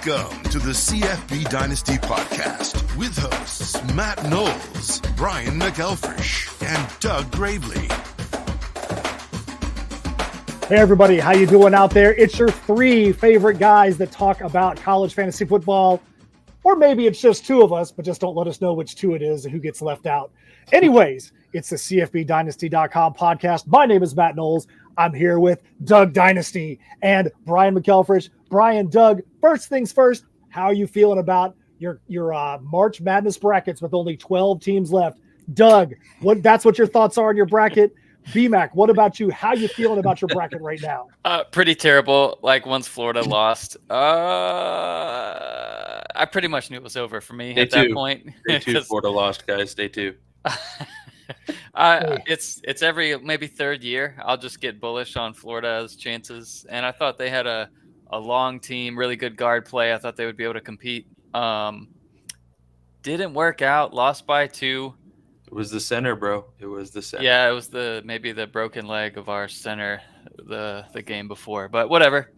Welcome to the CFB Dynasty Podcast with hosts Matt Knowles, Brian McElfresh, and Doug Gravely. Hey everybody, how you doing out there? It's your three favorite guys that talk about college fantasy football, or maybe it's just two of us, but just don't let us know which two it is and who gets left out. Anyways, it's the CFBDynasty.com podcast. My name is Matt Knowles. I'm here with Doug Dynasty and Brian McElfresh. Brian, Doug, first things first, how are you feeling about your March Madness brackets with only 12 teams left? Doug, that's what your thoughts are on your bracket. BMAC, what about you? How you feeling about your bracket right now? Pretty terrible. Like once Florida lost, I pretty much knew it was over for me at that point. Day two, Florida lost, guys. Day two. It's every maybe third year I'll just get bullish on Florida's chances, and I thought they had a long team, really good guard play. I thought they would be able to compete. Didn't work out. Lost by 2. It was the center, bro. It was the center. Yeah, it was maybe the broken leg of our center the game before, but whatever.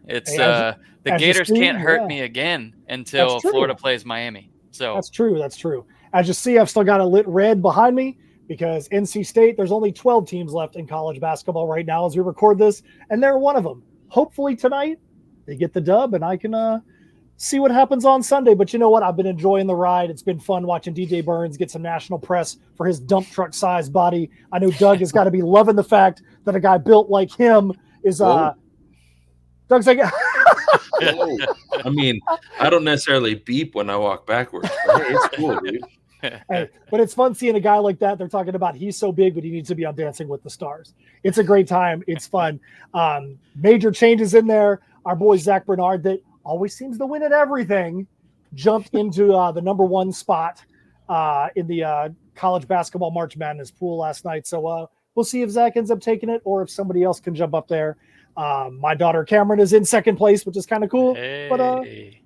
It's the Gators can't hurt me again until Florida plays Miami. So That's true. As you see, I've still got a lit red behind me because NC State, there's only 12 teams left in college basketball right now as we record this, and they're one of them. Hopefully tonight they get the dub and I can see what happens on Sunday. But you know what? I've been enjoying the ride. It's been fun watching DJ Burns get some national press for his dump truck sized body. I know Doug has got to be loving the fact that a guy built like him is Doug's like I mean, I don't necessarily beep when I walk backwards. But hey, it's cool, dude. Hey, but it's fun seeing a guy like that. They're talking about he's so big, but he needs to be on Dancing with the Stars. It's a great time. It's fun. Major changes in there. Our boy Zach Bernard, that always seems to win at everything, jumped into the number 1 spot in the college basketball March Madness pool last night. So we'll see if Zach ends up taking it or if somebody else can jump up there. My daughter Cameron is in second place, which is kind of cool. Hey. But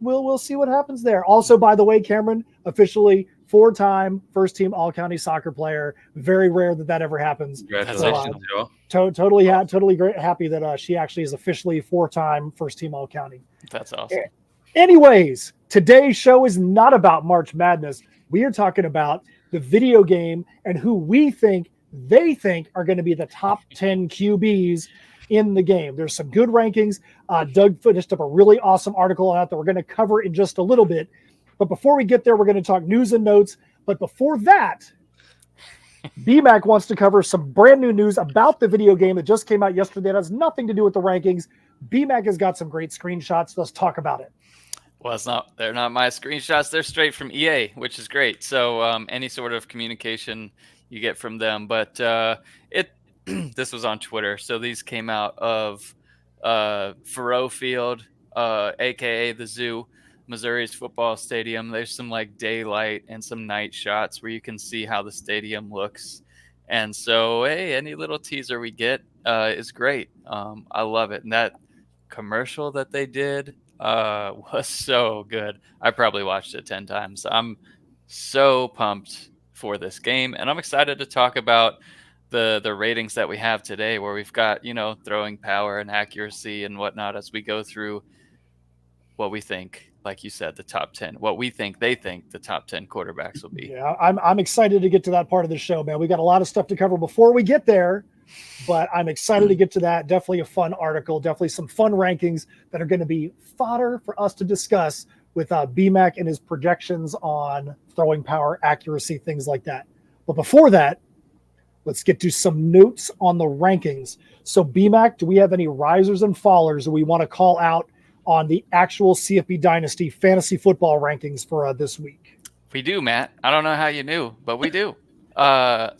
we'll see what happens there. Also, by the way, Cameron officially 4-time first-team All-County soccer player. Very rare that ever happens. Congratulations, Joe. Totally great. Happy that she actually is officially 4-time first-team All-County. That's awesome. Anyways, today's show is not about March Madness. We are talking about the video game and who they think are going to be the top 10 QBs in the game. There's some good rankings. Doug finished up a really awesome article on that we're going to cover in just a little bit. But before we get there, we're going to talk news and notes. But before that, BMAC wants to cover some brand new news about the video game that just came out yesterday. That has nothing to do with the rankings. BMAC has got some great screenshots. Let's talk about it. Well, they're not my screenshots. They're straight from EA, which is great. So any sort of communication you get from them. But this was on Twitter. So these came out of Faroe Field, a.k.a. the zoo. Missouri's football stadium. There's some like daylight and some night shots where you can see how the stadium looks. And so, hey, any little teaser we get is great. I love it. And that commercial that they did was so good. I probably watched it 10 times. I'm so pumped for this game. And I'm excited to talk about the ratings that we have today, where we've got, throwing power and accuracy and whatnot as we go through what we think, like you said, the top 10, what we think they think the top 10 quarterbacks will be. Yeah, I'm excited to get to that part of the show, man. We got a lot of stuff to cover before we get there, but I'm excited to get to that. Definitely a fun article, definitely some fun rankings that are going to be fodder for us to discuss with BMAC and his projections on throwing power, accuracy, things like that. But before that, let's get to some notes on the rankings. So BMAC, do we have any risers and fallers that we want to call out on the actual CFB Dynasty fantasy football rankings for this week? We do, Matt. I don't know how you knew, but we do. Oh,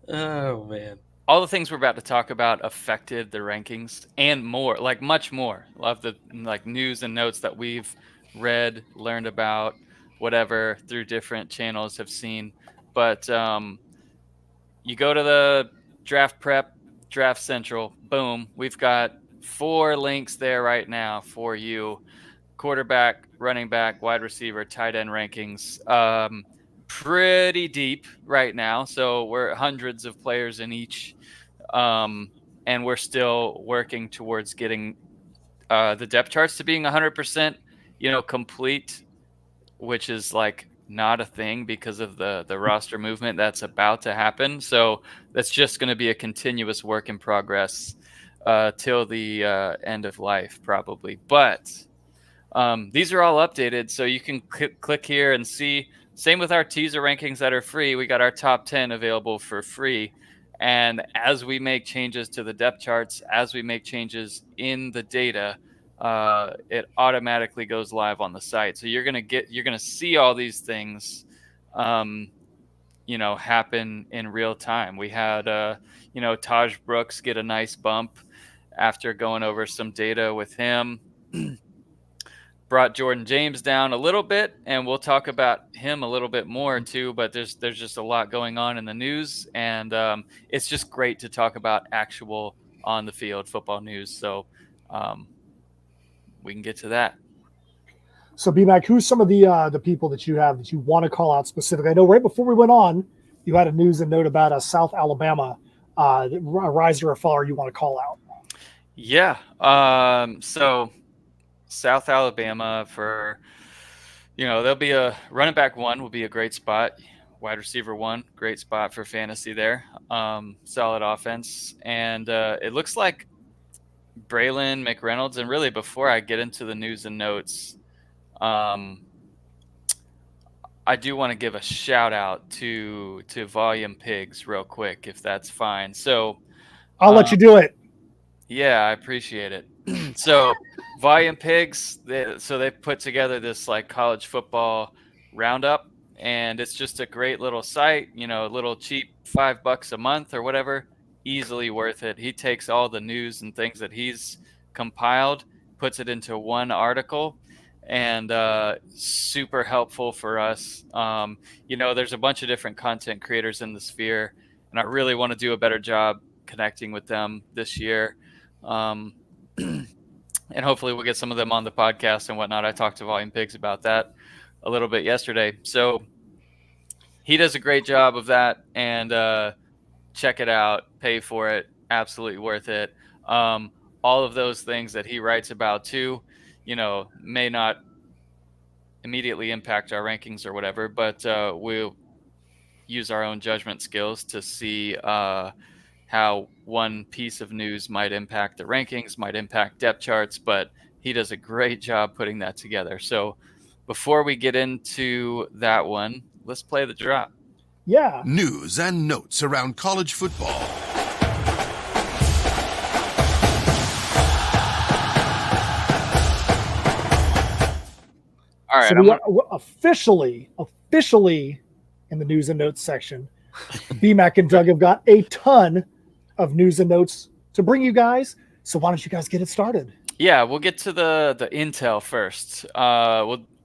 man. All the things we're about to talk about affected the rankings and more, like much more. Love the news and notes that we've read, learned about, whatever, through different channels have seen. But you go to the Draft Prep, Draft Central, boom, we've got 4 links there right now for you. Quarterback, running back, wide receiver, tight end rankings. Pretty deep right now. So we're hundreds of players in each. And we're still working towards getting the depth charts to being 100%, complete, which is like not a thing because of the roster movement that's about to happen. So that's just going to be a continuous work in progress till the end of life, probably. But these are all updated, so you can click here and see. Same with our teaser rankings that are free. We got our top 10 available for free. And as we make changes to the depth charts, as we make changes in the data, it automatically goes live on the site. So you're gonna see all these things, happen in real time. We had, Taj Brooks get a nice bump after going over some data with him. Brought Jordan James down a little bit, and we'll talk about him a little bit more too. But there's just a lot going on in the news, and it's just great to talk about actual on the field football news. So we can get to that. So, B-Mac, who's some of the people that you have that you want to call out specifically? I know right before we went on, you had a news and note about a South Alabama riser or faller you want to call out. Yeah. So South Alabama there'll be a running back 1 will be a great spot. Wide receiver 1, great spot for fantasy there. Solid offense. And it looks like Braylon McReynolds, and really before I get into the news and notes, I do want to give a shout out to Volume Pigs real quick, if that's fine. So I'll let you do it. Yeah, I appreciate it. So Volume Pigs, they put together this like college football roundup, and it's just a great little site, a little cheap, $5 a month or whatever, easily worth it. He takes all the news and things that he's compiled, puts it into one article, and super helpful for us. There's a bunch of different content creators in the sphere, and I really want to do a better job connecting with them this year. And hopefully we'll get some of them on the podcast and whatnot. I talked to Volume Pigs about that a little bit yesterday. So he does a great job of that, and check it out, pay for it. Absolutely worth it. All of those things that he writes about too, may not immediately impact our rankings or whatever, but we'll use our own judgment skills to see how one piece of news might impact the rankings, might impact depth charts, but he does a great job putting that together. So before we get into that one, let's play the drop. Yeah. News and notes around college football. All right. So we are officially in the news and notes section. B-Mac and Doug have got a ton of news and notes to bring you guys. So why don't you guys get it started? Yeah, we'll get to the intel first.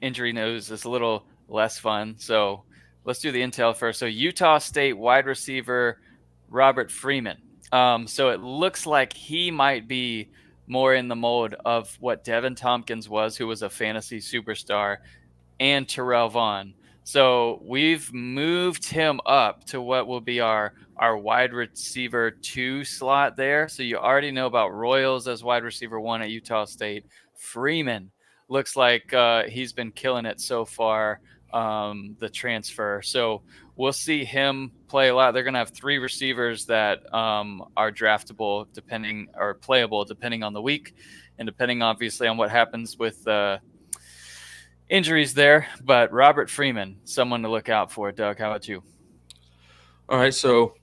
Injury news is a little less fun, so let's do the intel first. So Utah State wide receiver Robert Freeman. So it looks like he might be more in the mold of what Devin Tompkins was, who was a fantasy superstar, and Terrell Vaughn. So we've moved him up to what will be our wide receiver 2 slot there. So you already know about Royals as wide receiver 1 at Utah State. Freeman looks like he's been killing it so far, the transfer. So we'll see him play a lot. They're going to have 3 receivers that are draftable playable depending on the week, and depending obviously on what happens with injuries there. But Robert Freeman, someone to look out for. Doug, how about you? All right, so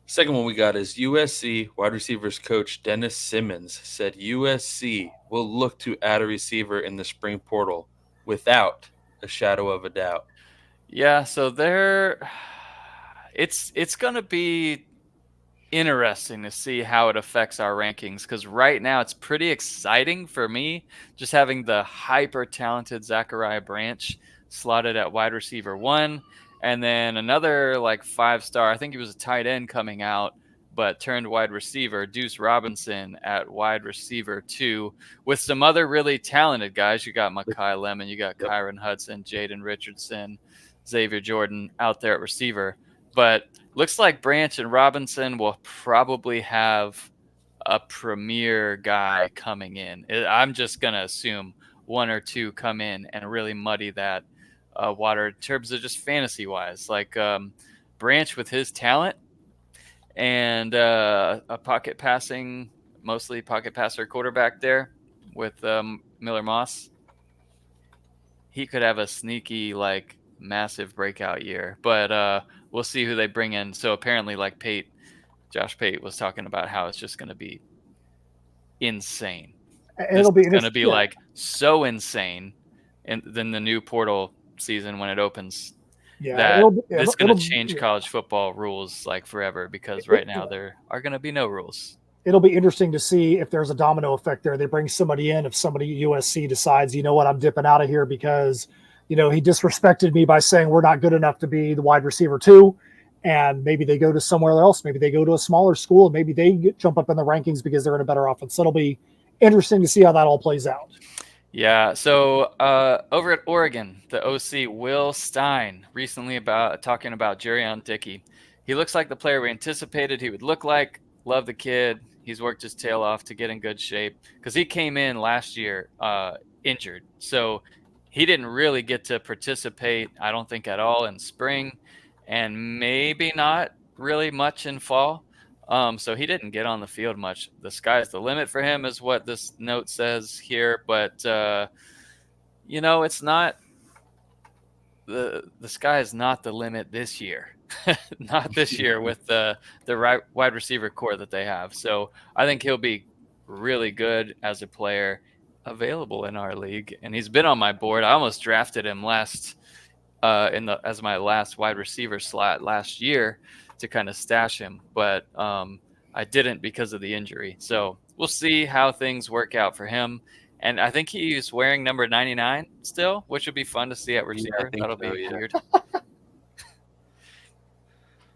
second one we got is USC wide receivers coach Dennis Simmons said USC will look to add a receiver in the spring portal without a shadow of a doubt. Yeah, so it's going to be interesting to see how it affects our rankings, because right now it's pretty exciting for me just having the hyper talented Zachariah Branch slotted at wide receiver 1, and then another like 5-star, I think he was a tight end coming out but turned wide receiver, Deuce Robinson at wide receiver 2, with some other really talented guys. You got Mekhi Lemon, you got Kyron Hudson, Jaden Richardson, Xavier Jordan out there at receiver. But looks like Branch and Robinson will probably have a premier guy coming in. I'm just going to assume one or two come in and really muddy that water in terms of just fantasy wise. Like Branch with his talent and a mostly pocket passer quarterback there with Miller Moss. He could have a sneaky, like, massive breakout year, but we'll see who they bring in. So apparently, like Josh Pate was talking about how it's just going to be insane. It'll be going to be like so insane, and then the new portal season when it opens. Yeah, this is going to change college football rules like forever, because right now there are going to be no rules. It'll be interesting to see if there's a domino effect there. They bring somebody in. If somebody at USC decides, you know what, I'm dipping out of here because, he disrespected me by saying we're not good enough to be the wide receiver 2. And maybe they go to somewhere else. Maybe they go to a smaller school. Maybe they jump up in the rankings because they're in a better offense. So it'll be interesting to see how that all plays out. Yeah. So over at Oregon, the OC Will Stein recently talking about Jerion Dickey. He looks like the player we anticipated he would look like. Love the kid. He's worked his tail off to get in good shape because he came in last year injured. So he didn't really get to participate, I don't think, at all in spring, and maybe not really much in fall. So he didn't get on the field much. The sky's the limit for him is what this note says here. But, it's not the sky is not the limit this year. Not this year with the wide receiver core that they have. So I think he'll be really good as a player available in our league. And he's been on my board. I almost drafted him as my last wide receiver slot last year to kind of stash him, but I didn't because of the injury. So we'll see how things work out for him. And I think he's wearing number 99 still, which would be fun to see at receiver. Yeah, That'll be weird.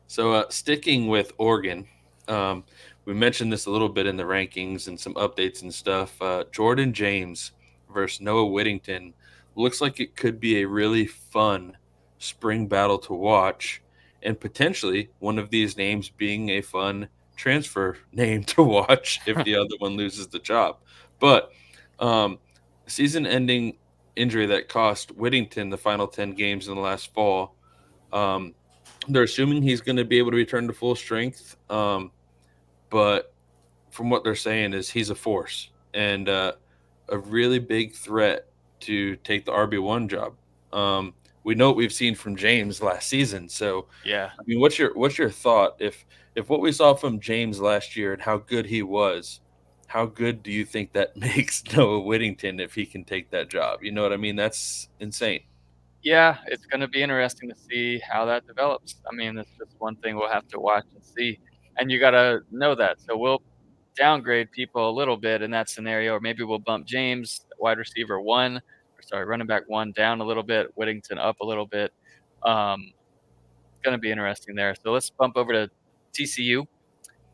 So sticking with Oregon, we mentioned this a little bit in the rankings and some updates and stuff. Jordan James versus Noah Whittington looks like it could be a really fun spring battle to watch, and potentially one of these names being a fun transfer name to watch if the other one loses the job. But season-ending injury that cost Whittington the final 10 games in the last fall, they're assuming he's going to be able to return to full strength. But from what they're saying is he's a force and a really big threat to take the RB1 job. We know what we've seen from James last season. So, yeah, I mean, what's your thought if what we saw from James last year and how good he was, how good do you think that makes Noah Whittington if he can take that job? You know what I mean? That's insane. Yeah, it's going to be interesting to see how that develops. I mean, it's just one thing we'll have to watch and see. And you got to know that. So we'll downgrade people a little bit in that scenario, or maybe we'll bump James, running back 1 down a little bit, Whittington up a little bit. It's going to be interesting there. So let's bump over to TCU.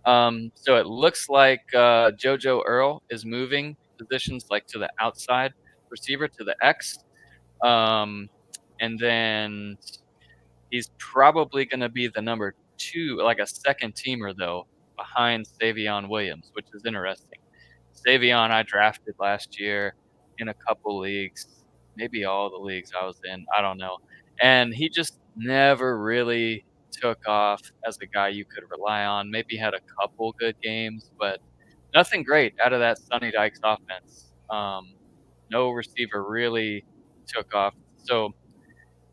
So it looks like JoJo Earl is moving positions like to the outside receiver, to the X. And then he's probably going to be the number 2, like a second teamer, though, behind Savion Williams, which is interesting. Savion I drafted last year in a couple leagues, maybe all the leagues I was in, I don't know. And he just never really took off as a guy you could rely on. Maybe had a couple good games, but nothing great out of that Sonny Dykes offense. No receiver really took off. So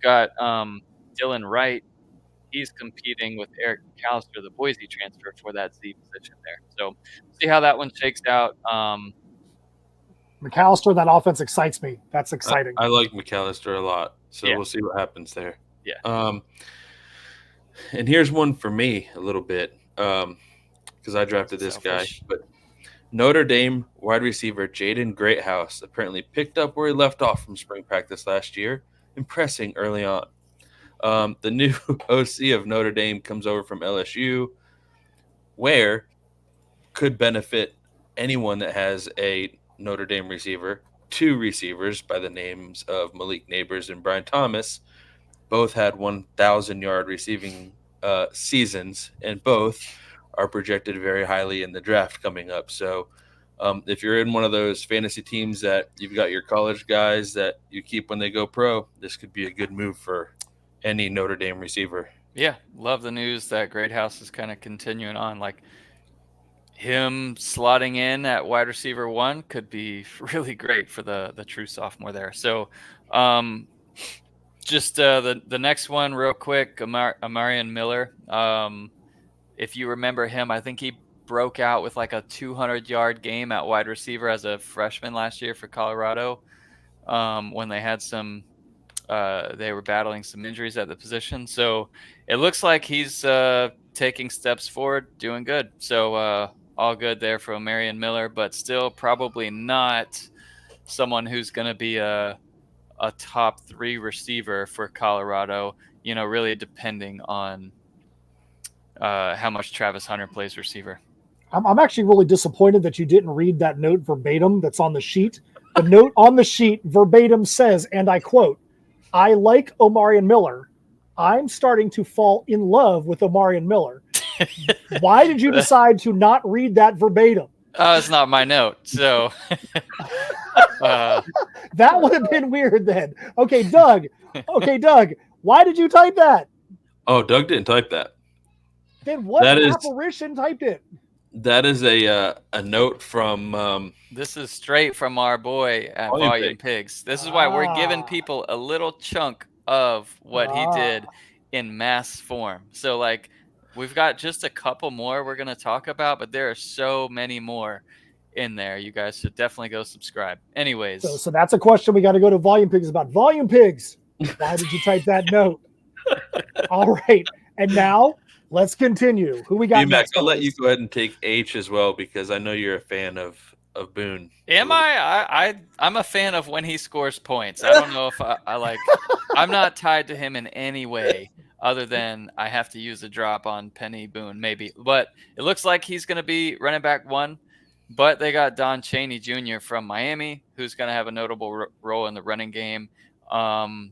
got Dylan Wright. He's competing with Eric McAllister, the Boise transfer, for that Z position there. So see how that one shakes out. McAllister, that offense excites me. That's exciting. I like McAllister a lot, so Yeah. We'll see what happens there. Yeah. And here's one for me a little bit because I drafted this guy. But Notre Dame wide receiver Jaden Greathouse apparently picked up where he left off from spring practice last year, impressing early on. The new OC of Notre Dame comes over from LSU, where could benefit anyone that has a Notre Dame receiver. 2 receivers by the names of Malik Neighbors and Brian Thomas both had 1,000-yard receiving seasons, and both are projected very highly in the draft coming up. So if you're in one of those fantasy teams that you've got your college guys that you keep when they go pro, this could be a good move for any Notre Dame receiver. Yeah, love the news that Greathouse is kind of continuing on. Like him slotting in at wide receiver 1 could be really great for the true sophomore there. So just the next one real quick, Amarian Miller. If you remember him, I think he broke out with like a 200-yard game at wide receiver as a freshman last year for Colorado when they had they were battling some injuries at the position. So it looks like he's taking steps forward, doing good. So all good there for Marion Miller, but still probably not someone who's going to be a top 3 receiver for Colorado, really depending on how much Travis Hunter plays receiver. I'm actually really disappointed that you didn't read that note verbatim that's on the sheet. The note on the sheet verbatim says, and I quote, "I like Omarion Miller. I'm starting to fall in love with Omarion Miller." Why did you decide to not read that verbatim? It's not my note, so that would have been weird then. Okay, Doug. Why did you type that? Oh, Doug didn't type that. Then what apparition typed it? That is a note from. This is straight from our boy at Volume Pigs. This is why we're giving people a little chunk of what he did in mass form. So, like, we've got just a couple more we're going to talk about, but there are so many more in there. You guys should definitely go subscribe. Anyways. So that's a question we got to go to Volume Pigs about. Volume Pigs, why did you type that note? All right. And now let's continue. Who we got next? I'll let you go ahead and take H as well, because I know you're a fan of Boone. Am I? I'm a fan of when he scores points. I don't know if I like – I'm not tied to him in any way other than I have to use a drop on Penny Boone maybe. But it looks like he's going to be running back 1. But they got Don Chaney Jr. from Miami, who's going to have a notable role in the running game.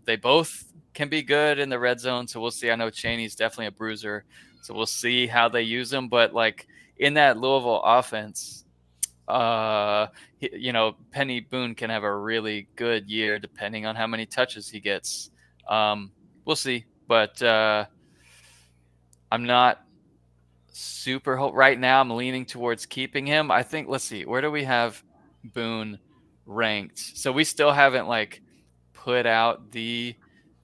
They both can be good in the red zone, so we'll see. I know Chaney's definitely a bruiser, so we'll see how they use him. But, like, in that Louisville offense, Penny Boone can have a really good year depending on how many touches he gets. We'll see. But I'm not super right now. I'm leaning towards keeping him. I think, let's see, where do we have Boone ranked? So we still haven't put out the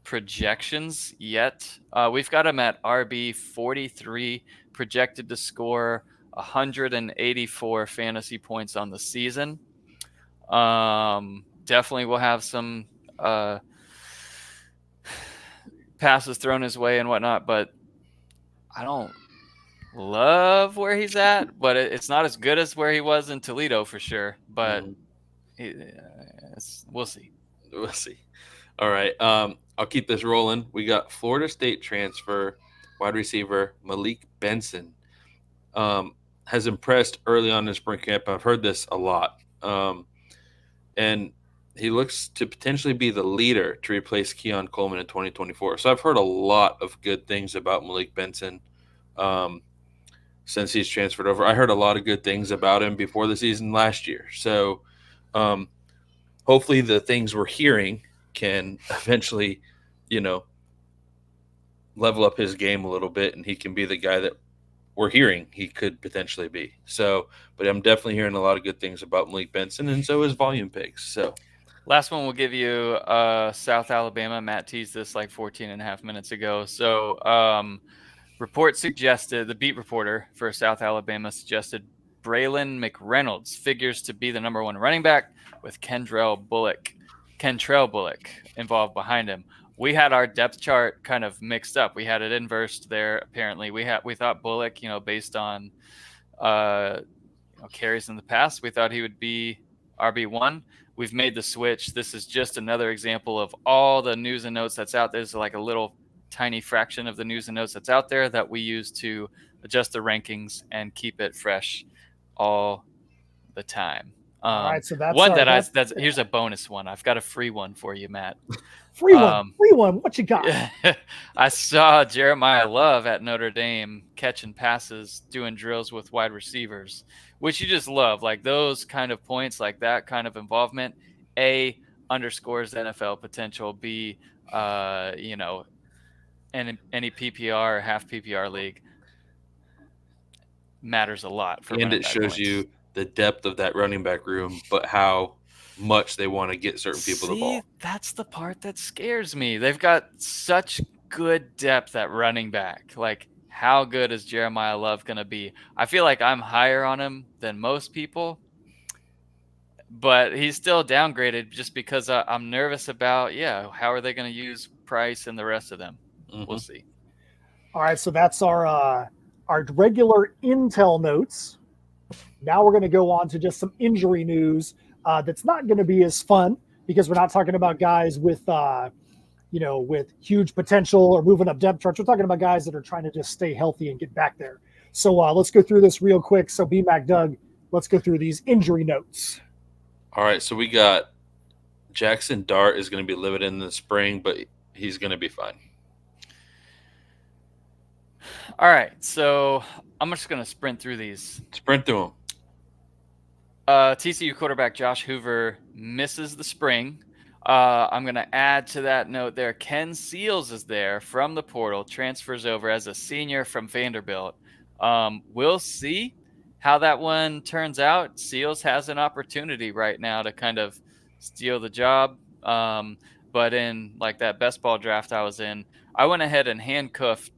projections yet. We've got him at RB 43, projected to score 184 fantasy points on the season. Definitely will have some passes thrown his way and whatnot, but I don't love where he's at, but it's not as good as where he was in Toledo for sure. But we'll see. We'll see. All right. I'll keep this rolling. We got Florida State transfer wide receiver Malik Benson. Has impressed early on in spring camp. I've heard this a lot. And he looks to potentially be the leader to replace Keon Coleman in 2024. So I've heard a lot of good things about Malik Benson since he's transferred over. I heard a lot of good things about him before the season last year. So hopefully the things we're hearing can eventually, level up his game a little bit, and he can be the guy that we're hearing he could potentially be. So, but I'm definitely hearing a lot of good things about Malik Benson, and so is Volume Pigs. So last one we'll give you South Alabama. Matt teased this 14 and a half minutes ago. So the beat reporter for South Alabama suggested Braylon McReynolds figures to be the number 1 running back with Kentrell Bullock involved behind him. We had our depth chart kind of mixed up. We had it inversed there. Apparently, we thought Bullock, based on carries in the past, we thought he would be RB1. We've made the switch. This is just another example of all the news and notes that's out there. There's a little tiny fraction of the news and notes that's out there that we use to adjust the rankings and keep it fresh all the time. All right, so that's one our, that's here's a bonus one. I've got a free one for you, Matt. free one. What you got? I saw Jeremiah Love at Notre Dame catching passes, doing drills with wide receivers, which you just love. Like those kind of points, like that kind of involvement, A, underscores NFL potential. B, any PPR or half PPR league matters a lot for and running it back shows points. you the depth of that running back room, but how much they want to get certain people the ball. That's the part that scares me. They've got such good depth at running back. Like, how good is Jeremiah Love going to be? I feel like I'm higher on him than most people, but he's still downgraded just because I'm nervous about, how are they going to use Price and the rest of them? Mm-hmm. We'll see. All right, so that's our regular intel notes. Now we're going to go on to just some injury news that's not going to be as fun because we're not talking about guys with with huge potential or moving up depth charts. We're talking about guys that are trying to just stay healthy and get back there. So let's go through this real quick. So BMAC, Doug, let's go through these injury notes. All right, so we got Jackson Dart is going to be limited in the spring, but he's going to be fine. All right, so I'm just going to sprint through these. Sprint through them. TCU quarterback Josh Hoover misses the spring. I'm going to add to that note there. Ken Seals is there from the portal, transfers over as a senior from Vanderbilt. We'll see how that one turns out. Seals has an opportunity right now to kind of steal the job. But in like that best ball draft I was in, I went ahead and handcuffed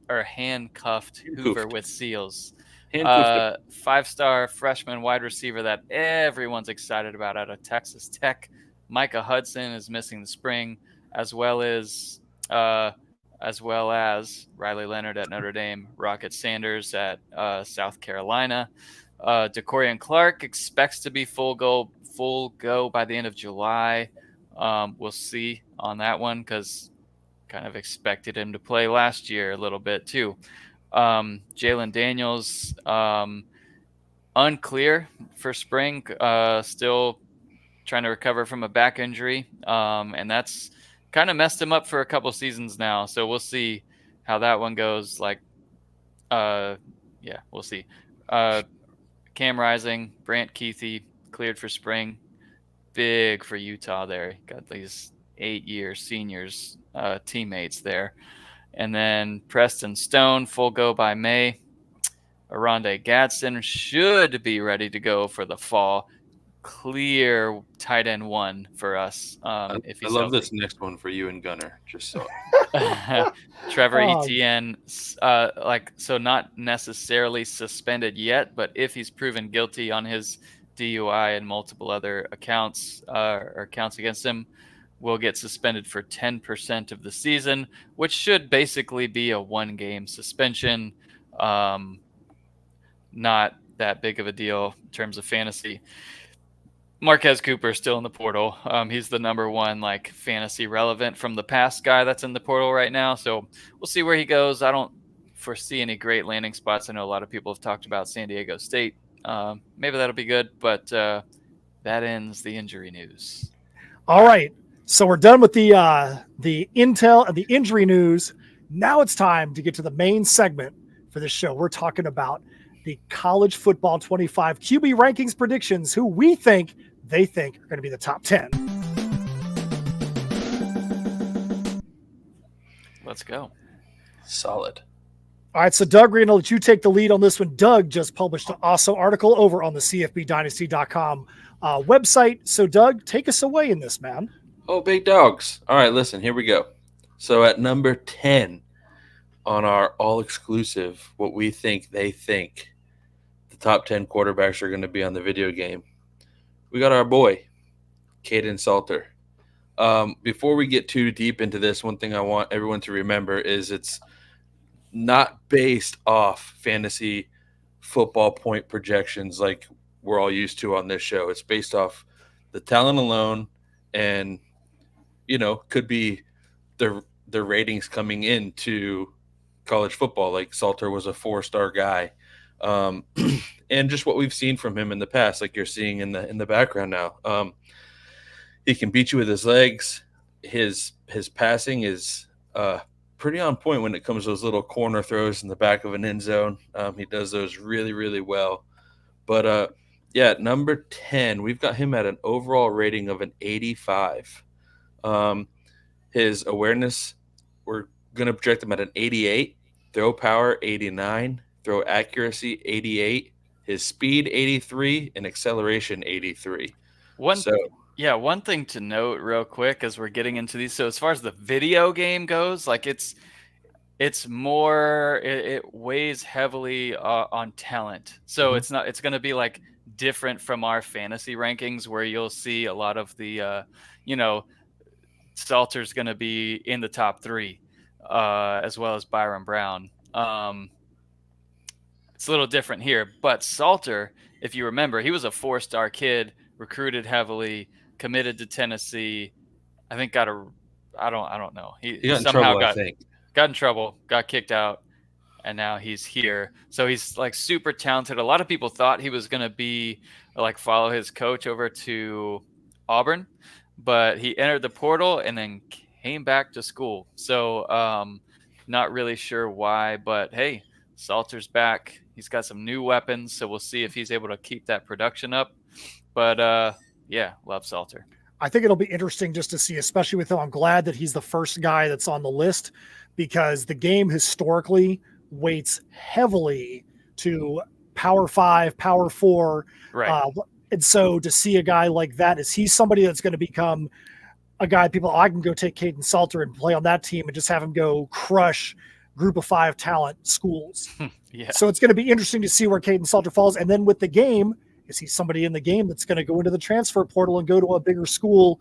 Hoover with Seals. 5-star freshman wide receiver that everyone's excited about out of Texas Tech. Micah Hudson is missing the spring, as well as Riley Leonard at Notre Dame, Rocket Sanders at South Carolina. DeCorian Clark expects to be full go by the end of July. We'll see on that one because kind of expected him to play last year a little bit too. Jalen Daniels, unclear for spring, still trying to recover from a back injury, and that's kind of messed him up for a couple seasons now. So we'll see how that one goes. We'll see. Cam Rising, Brant Keithy, cleared for spring. Big for Utah there. Got these 8-year seniors, teammates there. And then Preston Stone, full go by May. Aronde Gadsden should be ready to go for the fall. Clear tight end 1 for us. If he's I love healthy. this next one for you and Gunner. Just so Trevor Etienne, so not necessarily suspended yet, but if he's proven guilty on his DUI and multiple other accounts or counts against him, will get suspended for 10% of the season, which should basically be a 1-game suspension. Not that big of a deal in terms of fantasy. Marquez Cooper is still in the portal. He's the number 1 fantasy relevant from the past guy that's in the portal right now. So we'll see where he goes. I don't foresee any great landing spots. I know a lot of people have talked about San Diego State. Maybe that'll be good, but that ends the injury news. All right. So we're done with the intel and the injury news. Now it's time to get to the main segment for this show. We're talking about the college football 25 QB rankings predictions, who we think they think are going to be the top 10. Let's go. solid. All right, so Doug, we're going to let you take the lead on this one. Doug just published an awesome article over on the CFBDynasty.com website. So, Doug, take us away in this, man. Oh, big dogs. All right, listen, here we go. So at number 10 on our all-exclusive, what we think they think the top 10 quarterbacks are going to be on the video game, we got our boy, Caden Salter. Before we get too deep into this, one thing I want everyone to remember is it's not based off fantasy football point projections like we're all used to on this show. It's based off the talent alone and, you know, could be the ratings coming into college football. Like Salter was a 4-star guy. And just what we've seen from him in the past, like you're seeing in the background now. He can beat you with his legs. His passing is pretty on point when it comes to those little corner throws in the back of an end zone. He does those really, really well. But yeah, number 10, we've got him at an overall rating of an 85. His awareness, we're going to project him at an 88. Throw power, 89. Throw accuracy, 88. His speed, 83. And acceleration, 83. One thing to note real quick as we're getting into these. So as far as the video game goes, like it's more, it weighs heavily on talent. So it's going to be like different from our fantasy rankings where you'll see a lot of the, Salter's going to be in the top 3 as well as Byron Brown. It's a little different here, but Salter, if you remember, he was a 4-star kid, recruited heavily, committed to Tennessee. I think I don't know. He got somehow in trouble, got in trouble, got kicked out, and now he's here. So he's like super talented. A lot of people thought he was going to be like follow his coach over to Auburn, but he entered the portal and then came back to school. So not really sure why, but hey, Salter's back. He's got some new weapons, so we'll see if he's able to keep that production up. But yeah, love Salter. I think it'll be interesting just to see, especially with him. I'm glad that he's the first guy that's on the list because the game historically weights heavily to Power 5, Power 4. Right. And so to see a guy like that, is he somebody that's going to become a guy I can go take Caden Salter and play on that team and just have him go crush Group of 5 talent schools. Yeah. So it's going to be interesting to see where Caden Salter falls. And then with the game, is he somebody in the game that's going to go into the transfer portal and go to a bigger school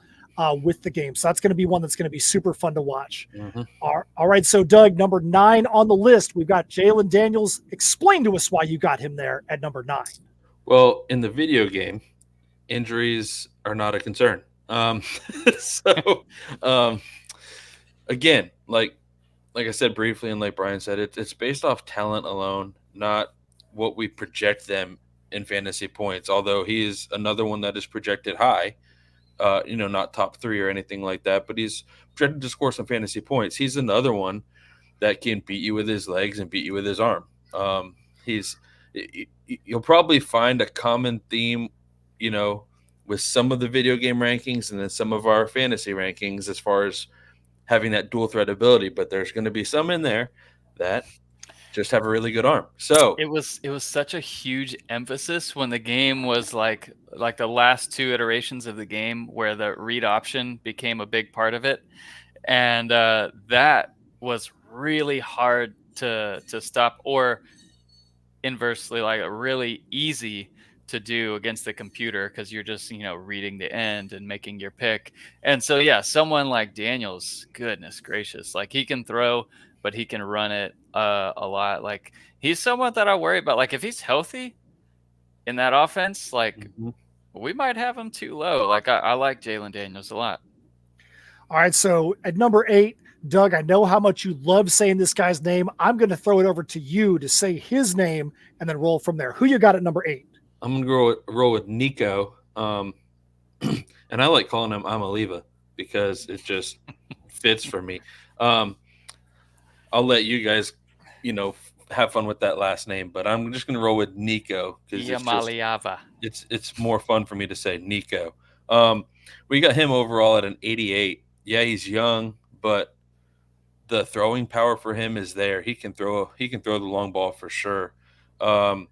with the game? So that's going to be one that's going to be super fun to watch. Mm-hmm. All right. So Doug, number 9 on the list, we've got Jalen Daniels. Explain to us why you got him there at number 9. Well, in the video game, injuries are not a concern. Again, like I said briefly, and like Brian said, it's based off talent alone, not what we project them in fantasy points. Although he is another one that is projected high, not top 3 or anything like that, but he's projected to score some fantasy points. He's another one that can beat you with his legs and beat you with his arm. You'll probably find a common theme, with some of the video game rankings and then some of our fantasy rankings as far as having that dual threat ability, but there's going to be some in there that just have a really good arm. So it was such a huge emphasis when the game was like the last 2 iterations of the game where the read option became a big part of it. And that was really hard to stop, or inversely, like really easy to do against the computer because you're just reading the end and making your pick. And so yeah, someone like Daniels, goodness gracious, like he can throw, but he can run it a lot. Like he's someone that I worry about. Like if he's healthy in that offense, like we might have him too low. Like I like Jalen Daniels a lot. All right, so at number 8, Doug, I know how much you love saying this guy's name. I'm going to throw it over to you to say his name and then roll from there. Who you got at number 8? I'm going to roll with Nico. And I like calling him Amaliva because it just fits for me. I'll let you guys, have fun with that last name, but I'm just going to roll with Nico because it's more fun for me to say Nico. We got him overall at an 88. Yeah, he's young, but the throwing power for him is there. He can throw the long ball for sure. And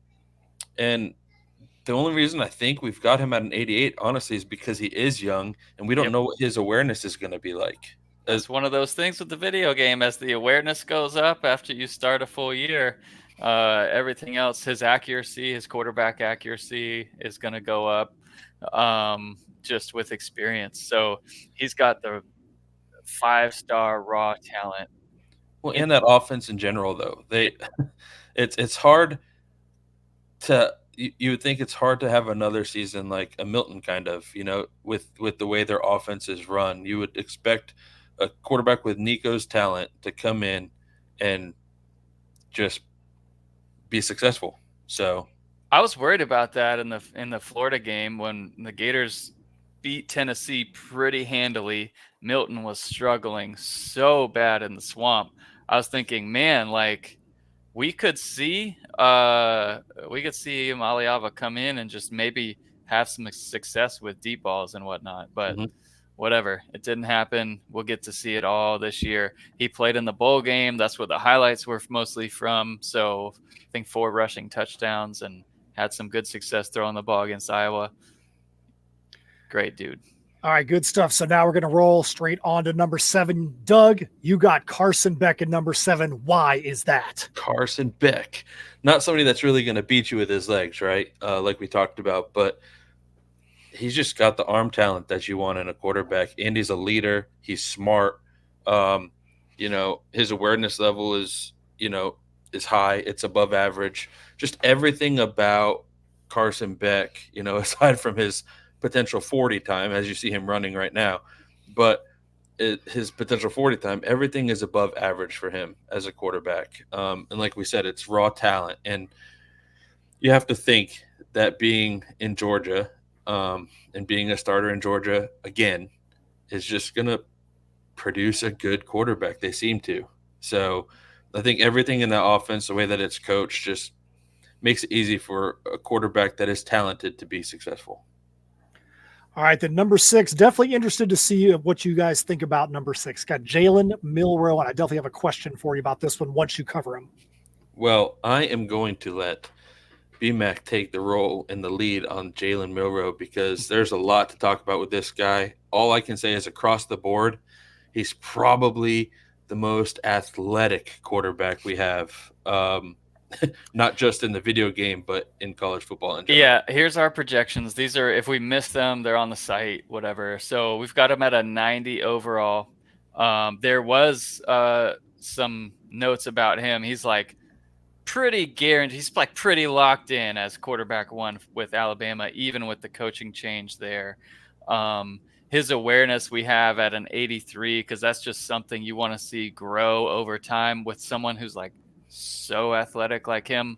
the only reason I think we've got him at an 88, honestly, is because he is young and we don't know what his awareness is going to be like. It's one of those things with the video game. As the awareness goes up after you start a full year, everything else, his accuracy, his quarterback accuracy is going to go up just with experience. So he's got the 5-star raw talent. Well, and that offense in general, though, it's hard to. You would think it's hard to have another season like a Milton kind of, with the way their offense is run. You would expect a quarterback with Nico's talent to come in and just be successful. So I was worried about that in the Florida game when the Gators beat Tennessee pretty handily. Milton was struggling so bad in the swamp. I was thinking, man, like we could see Maliava come in and just maybe have some success with deep balls and whatnot. But whatever, it didn't happen. We'll get to see it all this year. He played in the bowl game. That's where the highlights were mostly from. So I think 4 rushing touchdowns and had some good success throwing the ball against Iowa. Great dude. All right, good stuff. So now we're going to roll straight on to number 7. Doug, you got Carson Beck at number 7. Why is that? Carson Beck, not somebody that's really going to beat you with his legs, right? Like we talked about, but he's just got the arm talent that you want in a quarterback. And he's a leader. He's smart. His awareness level is high. It's above average. Just everything about Carson Beck, aside from his potential 40 time, as you see him running right now, but his potential 40 time, everything is above average for him as a quarterback. And like we said, it's raw talent. And you have to think that being in Georgia and being a starter in Georgia, again, is just going to produce a good quarterback. They seem to. So I think everything in that offense, the way that it's coached, just makes it easy for a quarterback that is talented to be successful. All right, then number 6, definitely interested to see what you guys think about number 6. Got Jalen Milroe, and I definitely have a question for you about this one once you cover him. Well, I am going to let BMAC take the role in the lead on Jalen Milroe because there's a lot to talk about with this guy. All I can say is across the board, he's probably the most athletic quarterback we have. Not just in the video game, but in college football in general. Yeah, here's our projections. These are, if we miss them, they're on the site, whatever. So we've got him at a 90 overall. There was some notes about him. He's like pretty guaranteed. He's like pretty locked in as quarterback 1 with Alabama, even with the coaching change there. His awareness we have at an 83, because that's just something you want to see grow over time with someone who's like so athletic like him,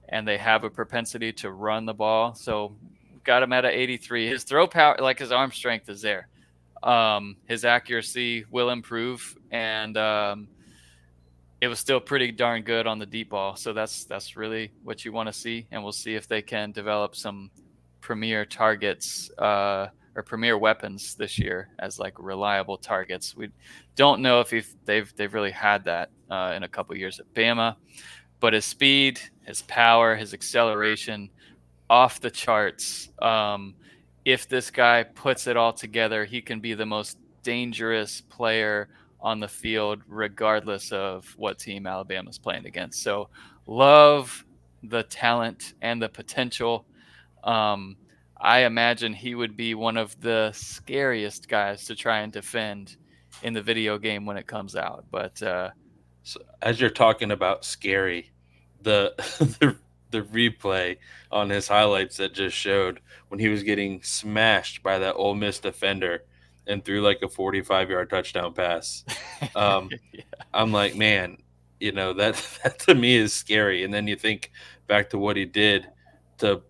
and they have a propensity to run the ball. So got him at an 83. His throw power, like his arm strength, is there. His accuracy will improve, and it was still pretty darn good on the deep ball. So that's really what you want to see, and we'll see if they can develop some premier targets or premier weapons this year as like reliable targets. We don't know if they've really had that in a couple years at Bama, but his speed, his power, his acceleration, off the charts. If this guy puts it all together, he can be the most dangerous player on the field, regardless of what team Alabama's playing against. So love the talent and the potential. I imagine he would be one of the scariest guys to try and defend in the video game when it comes out. But so as you're talking about scary, the the replay on his highlights that just showed when he was getting smashed by that Ole Miss defender and threw like a 45-yard touchdown pass. Yeah. I'm like, man, that to me is scary. And then you think back to what he did to,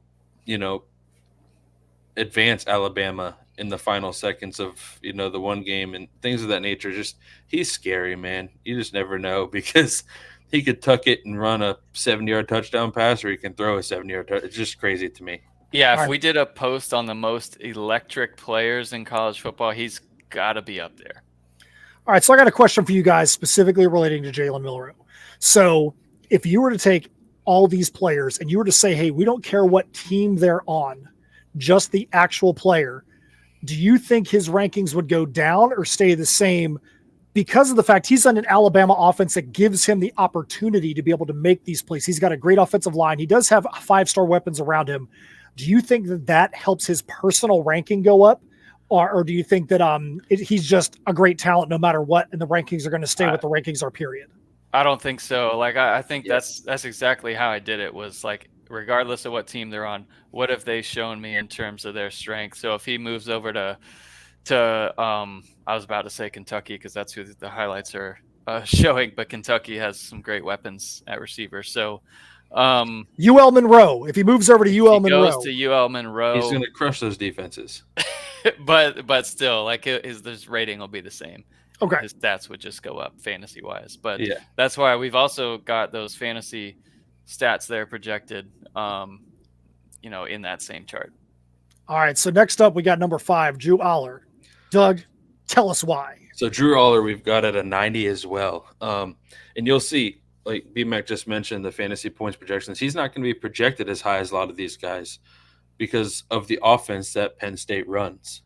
advance Alabama in the final seconds of, the one game and things of that nature. Just, he's scary, man. You just never know because he could tuck it and run a 70-yard touchdown pass, or he can throw a 70-yard touchdown. It's just crazy to me. Yeah, if we did a post on the most electric players in college football, he's got to be up there. All right, so I got a question for you guys specifically relating to Jalen Milroe. So if you were to take all these players and you were to say, hey, we don't care what team they're on, just the actual player, do you think his rankings would go down or stay the same because of the fact he's on an Alabama offense that gives him the opportunity to be able to make these plays? He's got a great offensive line. He does have 5-star weapons around him. Do you think that helps his personal ranking go up? Or do you think that he's just a great talent no matter what, and the rankings are going to stay what the rankings are, period? I don't think so. Like, I think that's exactly how I did it, was like, regardless of what team they're on, what have they shown me in terms of their strength? So if he moves over to I was about to say Kentucky because that's who the highlights are showing, but Kentucky has some great weapons at receiver. So UL Monroe. If he moves over to UL he Monroe, goes to UL Monroe. He's going to crush those defenses. but still, like his rating will be the same. okay. His stats would just go up fantasy wise. But Yeah. that's why we've also got those fantasy stats there projected, in that same chart. All right. So next up, we got number 5, Drew Aller. Doug, tell us why. So Drew Aller, we've got at a 90 as well. And you'll see, like B-Mac just mentioned, the fantasy points projections. He's not going to be projected as high as a lot of these guys because of the offense that Penn State runs.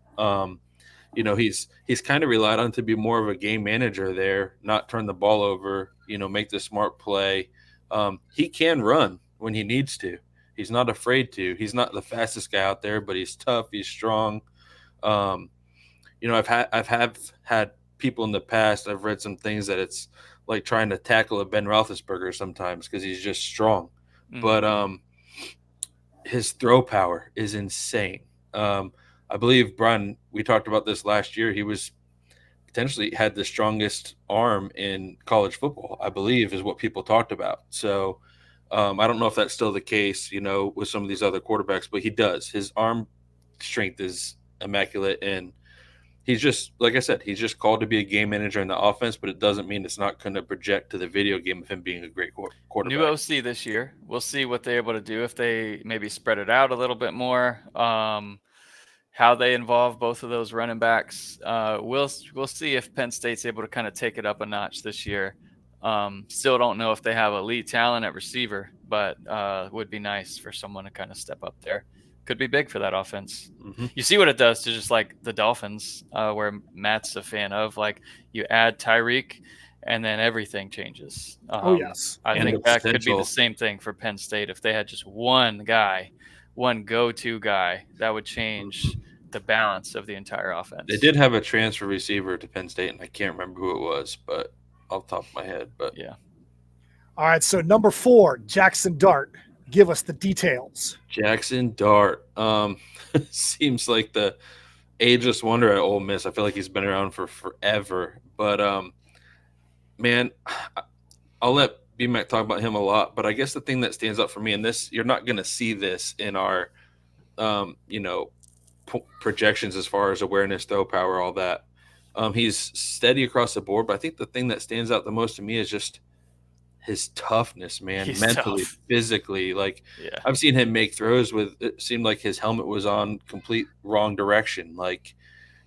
He's kind of relied on to be more of a game manager there, not turn the ball over, make the smart play. He can run when he needs to. He's not afraid to. He's not the fastest guy out there, but he's tough. He's strong. I've had people in the past. I've read some things that it's like trying to tackle a Ben Roethlisberger sometimes because he's just strong. Mm-hmm. But his throw power is insane. I believe, Brian, we talked about this last year. He was potentially had the strongest arm in college football, I believe, is what people talked about. So I don't know if that's still the case, with some of these other quarterbacks, but he does. His arm strength is immaculate, and he's just, like I said, he's just called to be a game manager in the offense, but it doesn't mean it's not going to project to the video game of him being a great quarterback. New OC this year. We'll see what they're able to do if they maybe spread it out a little bit more. How they involve both of those running backs. We'll see if Penn State's able to kind of take it up a notch this year. Still don't know if they have elite talent at receiver, but would be nice for someone to kind of step up there. Could be big for that offense. Mm-hmm. You see what it does to just like the Dolphins, where Matt's a fan of. Like you add Tyreek, and then everything changes. Yes. I think that could be the same thing for Penn State. If they had just one go-to guy, that would change the balance of the entire offense. They did have a transfer receiver to Penn State, and I can't remember who it was, but off the top of my head. But yeah. All right, so number 4, Jackson Dart. Give us the details. Jackson Dart seems like the ageless wonder at Ole Miss. I feel like he's been around for forever. But, man, I'll let B-Mac talk about him a lot. But I guess the thing that stands out for me, and this, you're not going to see this in our, projections as far as awareness, throw power, all that. He's steady across the board. But I think the thing that stands out the most to me is just his toughness, man. He's mentally, tough. Physically. Like, yeah. I've seen him make throws with it seemed like his helmet was on complete wrong direction. Like,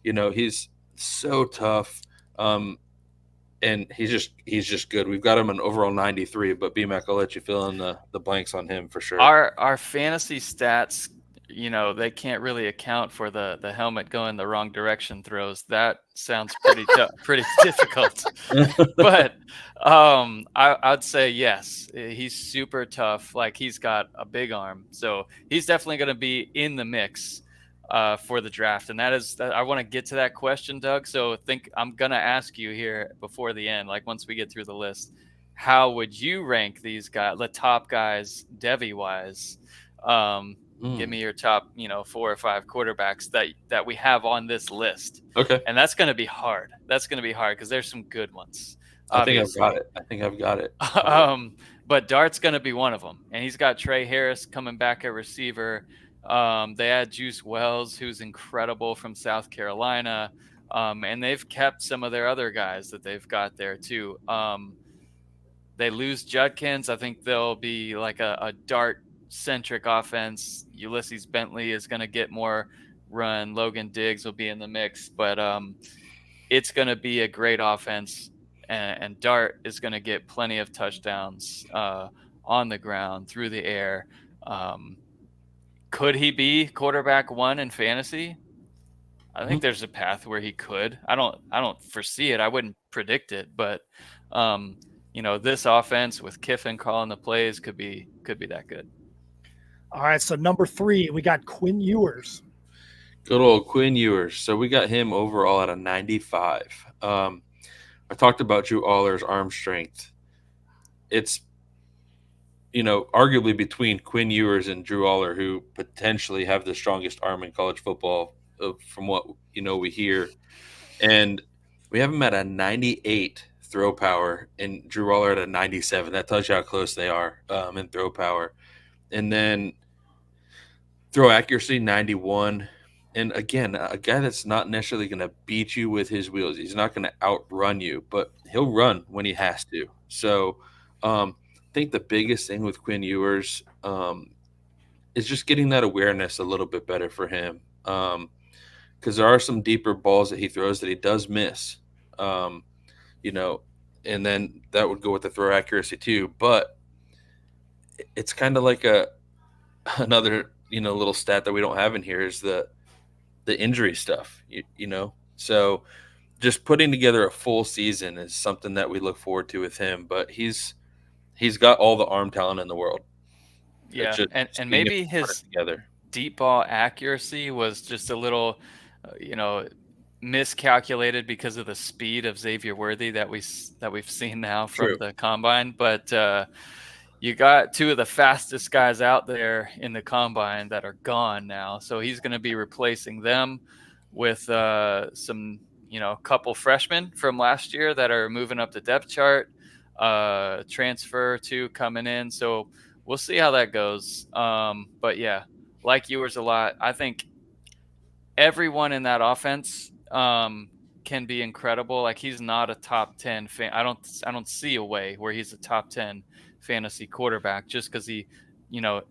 he's so tough. And he's just good. We've got him an overall 93, but B-Mac, I'll let you fill in the blanks on him for sure. Our fantasy stats, they can't really account for the helmet going the wrong direction throws. That sounds pretty pretty difficult. But I'd say yes, he's super tough. Like he's got a big arm, so he's definitely going to be in the mix for the draft. And I want to get to that question, Doug. So I'm going to ask you here before the end, like once we get through the list, how would you rank these guys, the top guys, Devy wise? Give me your top, 4 or 5 quarterbacks that we have on this list. Okay. And that's going to be hard. That's going to be hard because there's some good ones. Obviously. I think I've got it. But Dart's going to be one of them. And he's got Trey Harris coming back at receiver. They had Juice Wells, who's incredible from South Carolina. And they've kept some of their other guys that they've got there too. They lose Judkins. I think they'll be like a Dart-centric offense. Ulysses Bentley is going to get more run. Logan Diggs will be in the mix. But it's going to be a great offense. And Dart is going to get plenty of touchdowns on the ground, through the air. Could he be quarterback 1 in fantasy? I think there's a path where he could. I don't foresee it. I wouldn't predict it, but this offense with Kiffin calling the plays could be that good. All right, so number 3, we got Quinn Ewers. Good old Quinn Ewers. So we got him overall at a 95. I talked about Drew Aller's arm strength. It's arguably between Quinn Ewers and Drew Aller, who potentially have the strongest arm in college football from what we hear. And we have him at a 98 throw power, and Drew Waller at a 97. That tells you how close they are in throw power. And then throw accuracy, 91. And again, a guy that's not necessarily going to beat you with his wheels. He's not going to outrun you, but he'll run when he has to. So I think the biggest thing with Quinn Ewers is just getting that awareness a little bit better for him. Because there are some deeper balls that he throws that he does miss. You know, and then that would go with the throw accuracy too. But it's kind of like another little stat that we don't have in here is the injury stuff. You know, so just putting together a full season is something that we look forward to with him. But he's got all the arm talent in the world. Yeah, and maybe his deep ball accuracy was just a little, miscalculated because of the speed of Xavier Worthy that we've seen now from the combine. But you got two of the fastest guys out there in the combine that are gone now, so he's going to be replacing them with some couple freshmen from last year that are moving up the depth chart, transfer to coming in. So we'll see how that goes. But yeah, like Ewers a lot. I think everyone in that offense can be incredible. Like, he's not a top 10 fan. I don't see a way where he's a top 10 fantasy quarterback just because he,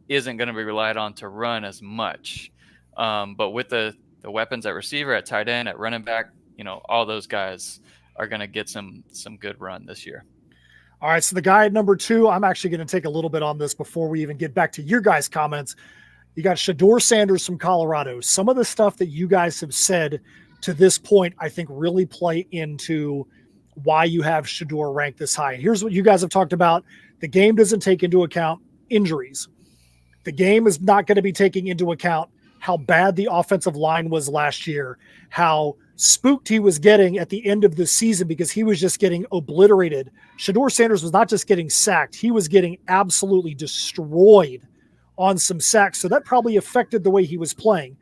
isn't going to be relied on to run as much. But with the weapons at receiver, at tight end, at running back, all those guys are going to get some good run this year. All right, so the guy at number 2, I'm actually going to take a little bit on this before we even get back to your guys' comments. You got Shedeur Sanders from Colorado. Some of the stuff that you guys have said to this point, I think, really play into why you have Shedeur ranked this high. Here's what you guys have talked about. The game doesn't take into account injuries. The game is not going to be taking into account how bad the offensive line was last year, how spooked he was getting at the end of the season because he was just getting obliterated. Shedeur Sanders was not just getting sacked. He was getting absolutely destroyed on some sacks. So that probably affected the way he was playing.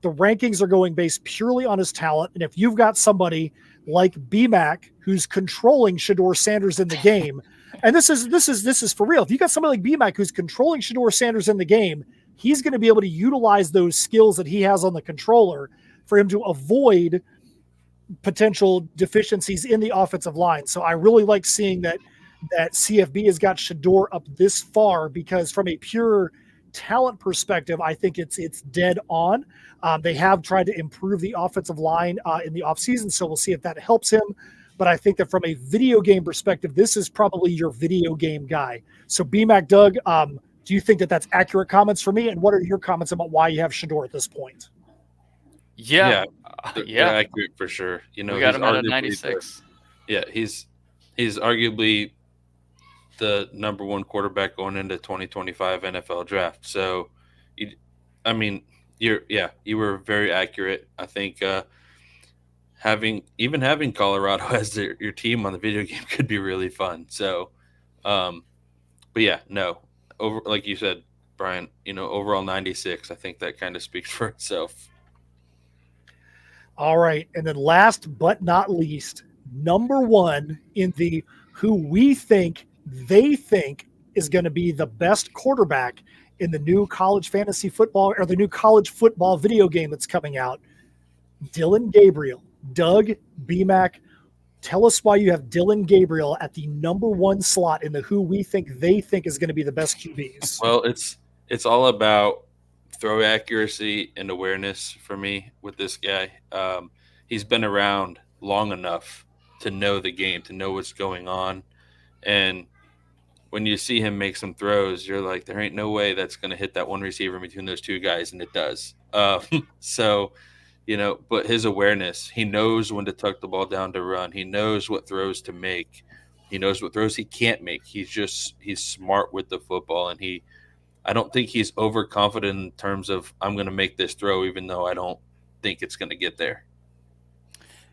The rankings are going based purely on his talent. And if you've got somebody like BMAC who's controlling Shedeur Sanders in the game, and this is for real. If you got somebody like BMAC who's controlling Shedeur Sanders in the game, he's going to be able to utilize those skills that he has on the controller for him to avoid potential deficiencies in the offensive line. So I really like seeing that CFB has got Shedeur up this far, because from a pure talent perspective, I think it's dead on. They have tried to improve the offensive line in the offseason, so we'll see if that helps him. But I think that from a video game perspective, this is probably your video game guy. So BMAC, Doug, do you think that that's accurate comments for me? And what are your comments about why you have Shedeur at this point? Yeah. They're accurate for sure. We got him at a 96. He's arguably the number 1 quarterback going into 2025 NFL draft. So, you were very accurate. I think having Colorado as your team on the video game could be really fun. So, over, like you said, Brian, overall 96. I think that kind of speaks for itself. All right. And then last but not least, number 1 in the who we think they think is going to be the best quarterback in the new college fantasy football, or the new college football video game that's coming out, Dillon Gabriel. Doug, BMAC, tell us why you have Dillon Gabriel at the number 1 slot in the who we think they think is going to be the best QBs. Well, it's all about throw accuracy and awareness for me with this guy. He's been around long enough to know the game, to know what's going on. And when you see him make some throws, you're like, there ain't no way that's going to hit that one receiver between those 2 guys, and it does. So, but his awareness, he knows when to tuck the ball down to run. He knows what throws to make. He knows what throws he can't make. He's smart with the football, and I don't think he's overconfident in terms of, I'm going to make this throw, even though I don't think it's going to get there.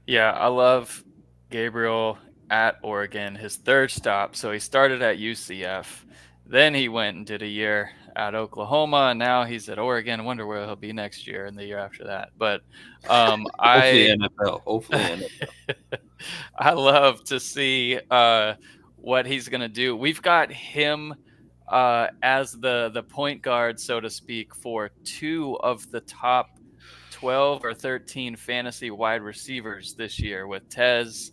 Yeah, I love Gabriel at Oregon, his 3rd stop. So he started at UCF, Then he went and did a year at Oklahoma, and now he's at Oregon. I wonder where he'll be next year and the year after that. But Hopefully NFL. Hopefully NFL. I love to see what he's going to do. We've got him as the point guard, so to speak, for 2 of the top 12 or 13 fantasy wide receivers this year, with Tez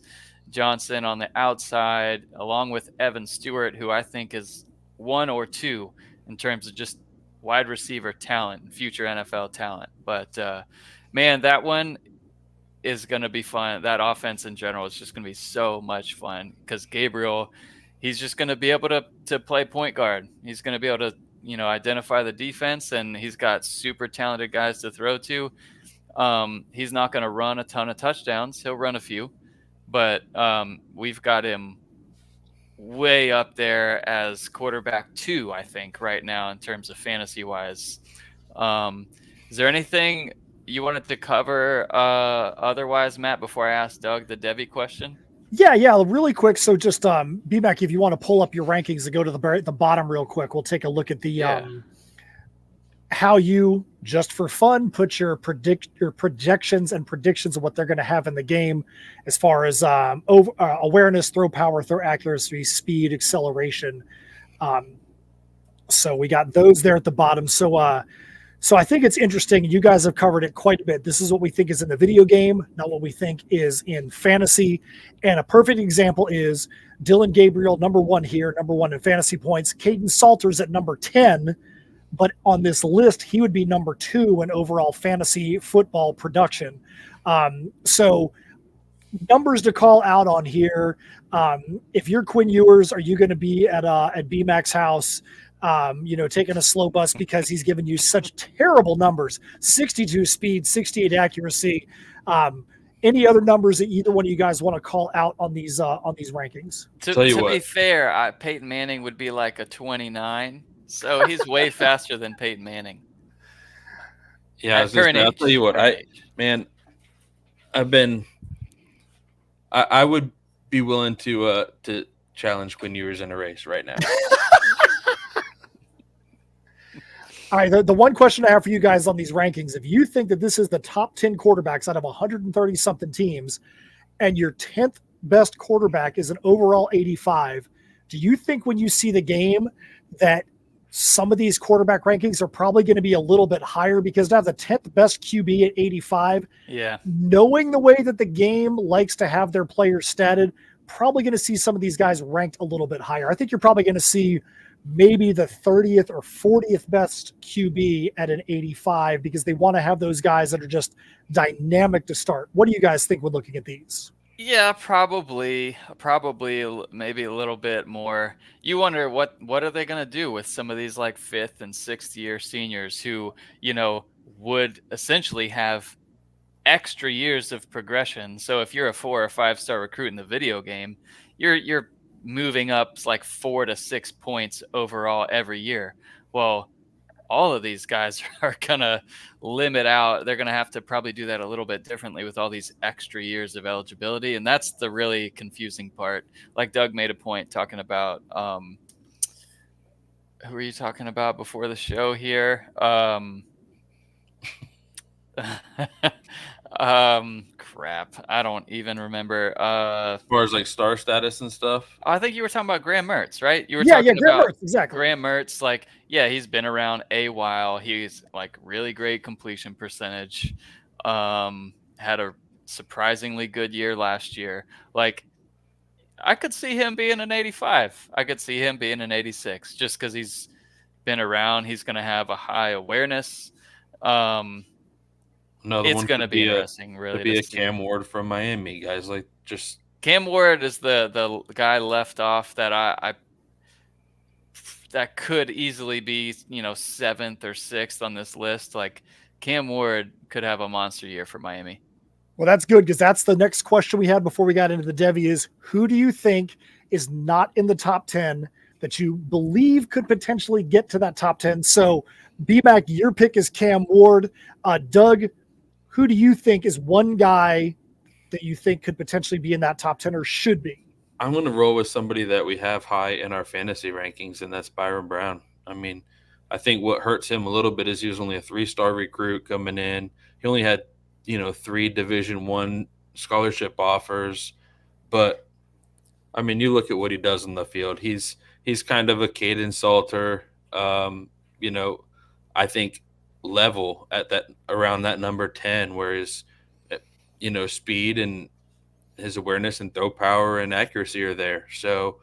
Johnson on the outside, along with Evan Stewart, who I think is 1 or 2 in terms of just wide receiver talent, future NFL talent. But man, that one is going to be fun. That offense in general is just going to be so much fun because Gabriel, he's just going to be able to play point guard. He's going to be able to, identify the defense, and he's got super talented guys to throw to. He's not going to run a ton of touchdowns. He'll run a few, but we've got him way up there as quarterback 2, I think, right now in terms of fantasy wise. Is there anything you wanted to cover otherwise, Matt, before I ask Doug the Debbie question? Yeah, really quick. So just BMAC, if you want to pull up your rankings and go to the bottom real quick, we'll take a look at the how you, just for fun, put your projections and predictions of what they're going to have in the game as far as awareness, throw power, throw accuracy, speed, acceleration. So we got those there at the bottom. So I think it's interesting. You guys have covered it quite a bit. This is what we think is in the video game, not what we think is in fantasy. And a perfect example is Dylan Gabriel, number 1 here, number 1 in fantasy points. Caden Salters at number 10. But on this list, he would be number 2 in overall fantasy football production. So numbers to call out on here. If you're Quinn Ewers, are you going to be at BMAC's house, taking a slow bus because he's given you such terrible numbers? 62 speed, 68 accuracy. Any other numbers that either one of you guys want to call out on these rankings? To be fair, Peyton Manning would be like a 29. So he's way faster than Peyton Manning. Yeah, I'll tell you what, I would be willing to challenge Quinn Ewers in a race right now. All right, the one question I have for you guys on these rankings, if you think that this is the top 10 quarterbacks out of 130-something teams, and your 10th best quarterback is an overall 85, do you think when you see the game that some of these quarterback rankings are probably going to be a little bit higher? Because to have the 10th best QB at 85, knowing the way that the game likes to have their players statted, probably going to see some of these guys ranked a little bit higher. I think you're probably going to see maybe the 30th or 40th best QB at an 85 because they want to have those guys that are just dynamic to start. What do you guys think when looking at these? Yeah, probably maybe a little bit more. You wonder what are they going to do with some of these like 5th and 6th year seniors who, would essentially have extra years of progression. So if you're a 4 or 5 star recruit in the video game, you're moving up like 4 to 6 points overall every year. Well, all of these guys are going to limit out. They're going to have to probably do that a little bit differently with all these extra years of eligibility. And that's the really confusing part. Like Doug made a point talking about, who were you talking about before the show here? Crap. I don't even remember. As far as like star status and stuff. I think you were talking about Graham Mertz, right? You were talking about Mertz, exactly. Graham Mertz. Like, yeah, he's been around a while. He's like really great completion percentage. Had a surprisingly good year last year. Like, I could see him being an 85. I could see him being an 86 just because he's been around. He's going to have a high awareness. It's going to be interesting, really. To be a Cam Ward from Miami, guys. Like, just Cam Ward is the guy left off that I that could easily be 7th or 6th on this list. Like, Cam Ward could have a monster year for Miami. Well, that's good because that's the next question we had before we got into the Devi is who do you think is not in the top 10 that you believe could potentially get to that top 10? So, BMAC, your pick is Cam Ward. Doug, who do you think is one guy that you think could potentially be in that top 10 or should be? I'm going to roll with somebody that we have high in our fantasy rankings, and that's Byron Brown. I mean, I think what hurts him a little bit is he was only a 3-star recruit coming in. He only had, 3 Division I scholarship offers. But, I mean, you look at what he does on the field. He's kind of a cadence salter, I think level at that around that number 10, where his, speed and his awareness and throw power and accuracy are there. So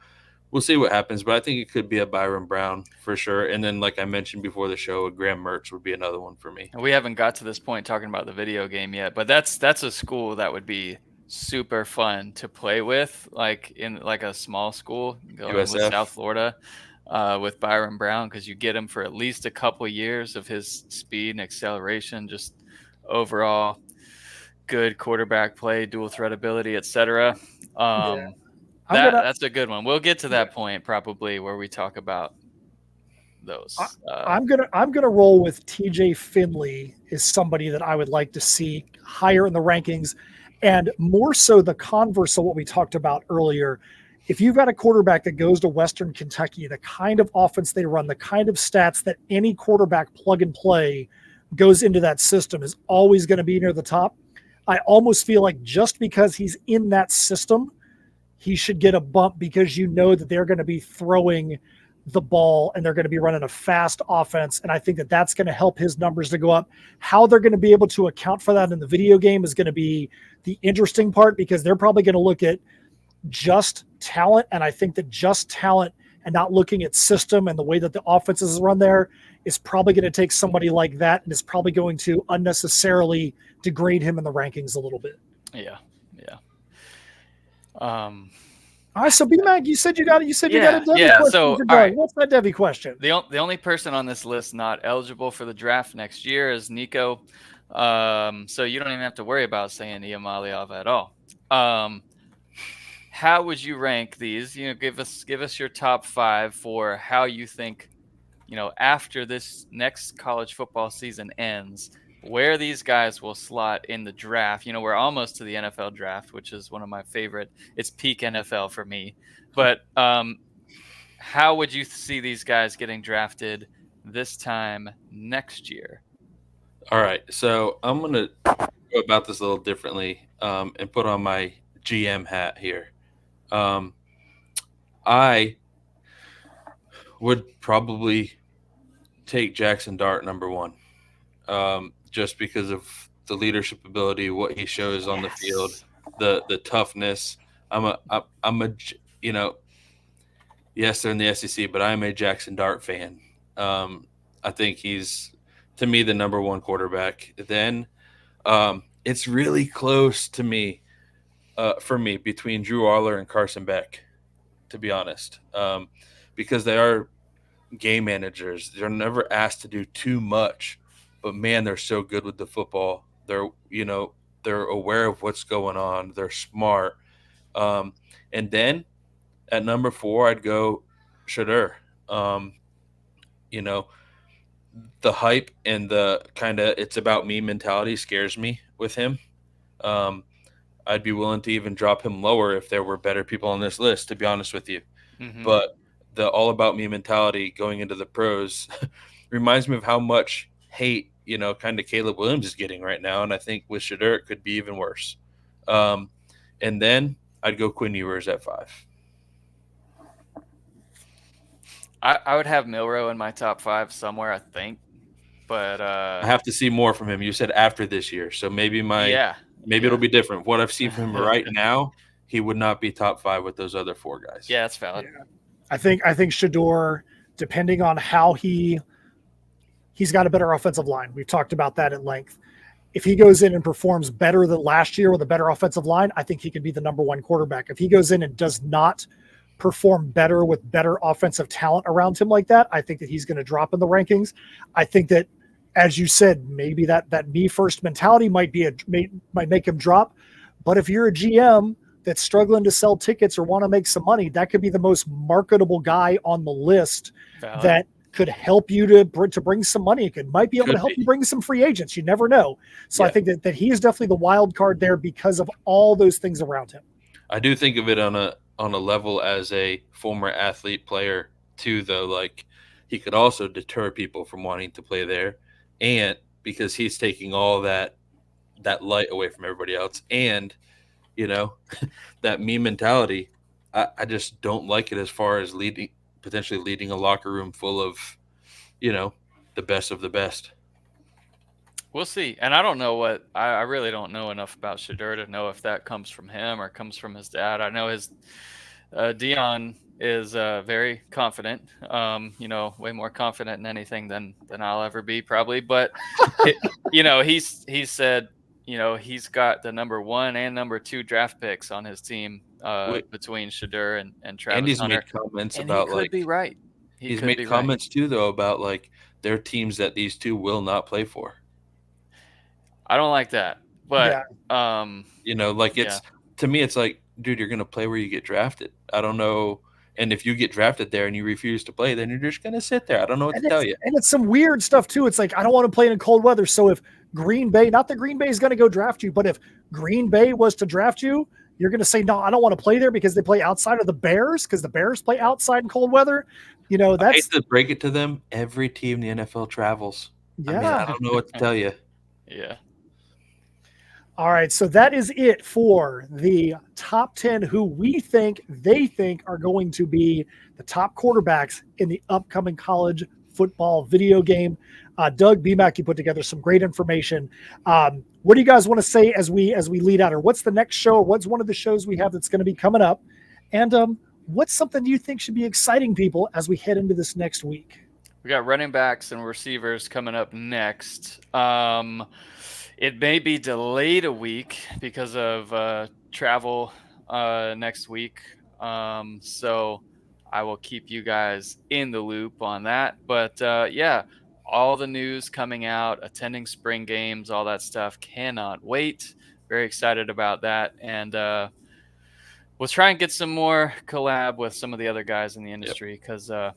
we'll see what happens, but I think it could be a Byron Brown for sure. And then, like I mentioned before the show, a Graham Mertz would be another one for me. We haven't got to this point talking about the video game yet, but that's a school that would be super fun to play with, like in like a small school going with South Florida with Byron Brown, because you get him for at least a couple years of his speed and acceleration, just overall good quarterback play, dual threat ability, etc. That's a good one. We'll get to that point probably where we talk about those. I'm gonna roll with TJ Finley is somebody that I would like to see higher in the rankings, and more so the converse of what we talked about earlier. If you've got a quarterback that goes to Western Kentucky, the kind of offense they run, the kind of stats that any quarterback plug and play goes into that system is always going to be near the top. I almost feel like just because he's in that system, he should get a bump, because that they're going to be throwing the ball and they're going to be running a fast offense. And I think that that's going to help his numbers to go up. How they're going to be able to account for that in the video game is going to be the interesting part, because they're probably going to look at just talent. And I think that just talent and not looking at system and the way that the offenses run there is probably going to take somebody like that, and is probably going to unnecessarily degrade him in the rankings a little bit. Yeah. All right, so B-Mac, you said you got a Debbie question. So, all right, what's that Debbie question? The only person on this list not eligible for the draft next year is Nico. So you don't even have to worry about saying Iamaleava at all. How would you rank these? Give us your top 5 for how you think, after this next college football season ends, where these guys will slot in the draft. We're almost to the NFL draft, which is one of my favorite. It's peak NFL for me. But how would you see these guys getting drafted this time next year? All right. So I'm going to go about this a little differently and put on my GM hat here. I would probably take Jackson Dart number 1. Just because of the leadership ability, what he shows on the field, the toughness. Yes, they're in the SEC, but I'm a Jackson Dart fan. I think he's, to me, the number 1 quarterback. Then it's really close to me, for me, between Drew Aller and Carson Beck, to be honest, because they are game managers. They're never asked to do too much. But man, they're so good with the football. They're aware of what's going on. They're smart. And then at number 4, I'd go Shadur. The hype and the kind of it's about me mentality scares me with him. I'd be willing to even drop him lower if there were better people on this list, to be honest with you. Mm-hmm. But the all about me mentality going into the pros reminds me of how much hate, kind of Caleb Williams is getting right now. And I think with Shadur, it could be even worse. And then I'd go Quinn Ewers at 5. I would have Milroe in my top 5 somewhere, I think. But I have to see more from him. You said after this year. So maybe it'll be different. What I've seen from him right now, he would not be top 5 with those other 4 guys. Yeah, that's valid. Yeah. I think Shadur, depending on how he's got a better offensive line. We've talked about that at length. If he goes in and performs better than last year with a better offensive line, I think he could be the number 1 quarterback. If he goes in and does not perform better with better offensive talent around him like that, I think that he's going to drop in the rankings. I think that, as you said, maybe that me first mentality might make him drop. But if you're a GM that's struggling to sell tickets or want to make some money, that could be the most marketable guy on the list that could help you to bring some money. It might be able to help you bring some free agents. You never know. So I think that he is definitely the wild card there because of all those things around him. I do think of it on on a level as a former athlete player too, though. Like, he could also deter people from wanting to play there, and because he's taking all that light away from everybody else, and that me mentality. I just don't like it as far as potentially leading a locker room full of, the best of the best. We'll see. And I don't know I really don't know enough about Shedeur to know if that comes from him or comes from his dad. I know his Dion is very confident, way more confident in anything than I'll ever be probably. But, he said, he's got the number 1 and number 2 draft picks on his team between Shedeur and Travis and he's Hunter. made comments and about he could be right. He's made comments too, though, about like their teams that these two will not play for. I don't like that, but to me, it's like, dude, you're going to play where you get drafted. I don't know. And if you get drafted there and you refuse to play, then you're just going to sit there. I don't know what to tell you. And it's some weird stuff too. It's like, I don't want to play in cold weather. So if Green Bay, not that Green Bay is going to go draft you, but if Green Bay was to draft you, you're going to say, no, I don't want to play there because they play outside of the Bears, because the Bears play outside in cold weather. That's I hate to break it to them. Every team in the NFL travels. Yeah. I don't know what to tell you. Yeah. All right, so that is it for the top 10 who they think are going to be the top quarterbacks in the upcoming college football video game. Doug, BMAC, you put together some great information. What do you guys want to say as we lead out, or what's the next show, or what's one of the shows we have that's going to be coming up? And what's something you think should be exciting people as we head into this next week? We got running backs and receivers coming up next. It may be delayed a week because of travel next week. So I will keep you guys in the loop on that. But all the news coming out, attending spring games, all that stuff. Cannot wait. Very excited about that. And we'll try and get some more collab with some of the other guys in the industry, because I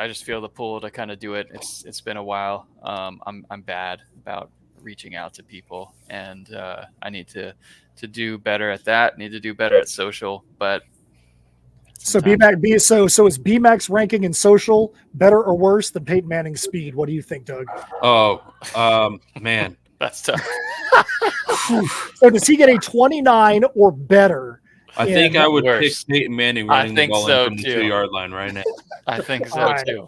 just feel the pull to kind of do it. It's been a while. I'm bad about reaching out to people, and I need to do better at that. Need to do better at social, but so BMAC so is BMAC's ranking in social better or worse than Peyton Manning's speed? What do you think, Doug? Oh, man, that's tough. So does he get a 29 or better? I think I would pick Peyton Manning running the ball in from the 2-yard line right now. I think so too.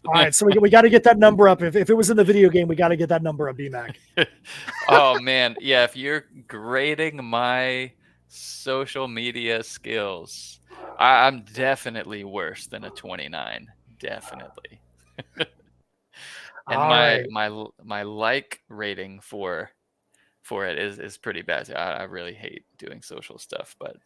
All right, so we got to get that number up. If it was in the video game, we got to get that number up, BMAC. Oh man, yeah. If you're grading my social media skills, I'm definitely worse than a 29. Definitely. And my like rating for it is pretty bad. I really hate doing social stuff, but.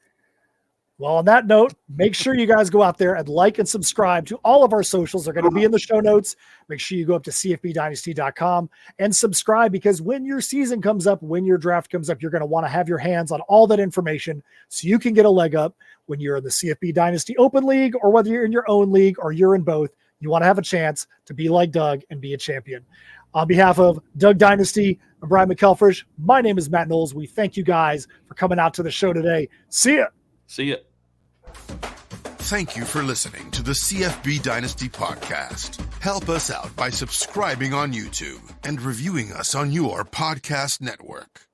Well, on that note, make sure you guys go out there and like and subscribe to all of our socials. They're going to be in the show notes. Make sure you go up to CFBDynasty.com and subscribe, because when your season comes up, when your draft comes up, you're going to want to have your hands on all that information so you can get a leg up when you're in the CFB Dynasty Open League, or whether you're in your own league or you're in both. You want to have a chance to be like Doug and be a champion. On behalf of Doug Dynasty and Brian McElfresh, my name is Matt Knowles. We thank you guys for coming out to the show today. See ya. See ya. Thank you for listening to the CFB Dynasty Podcast. Help us out by subscribing on YouTube and reviewing us on your podcast network.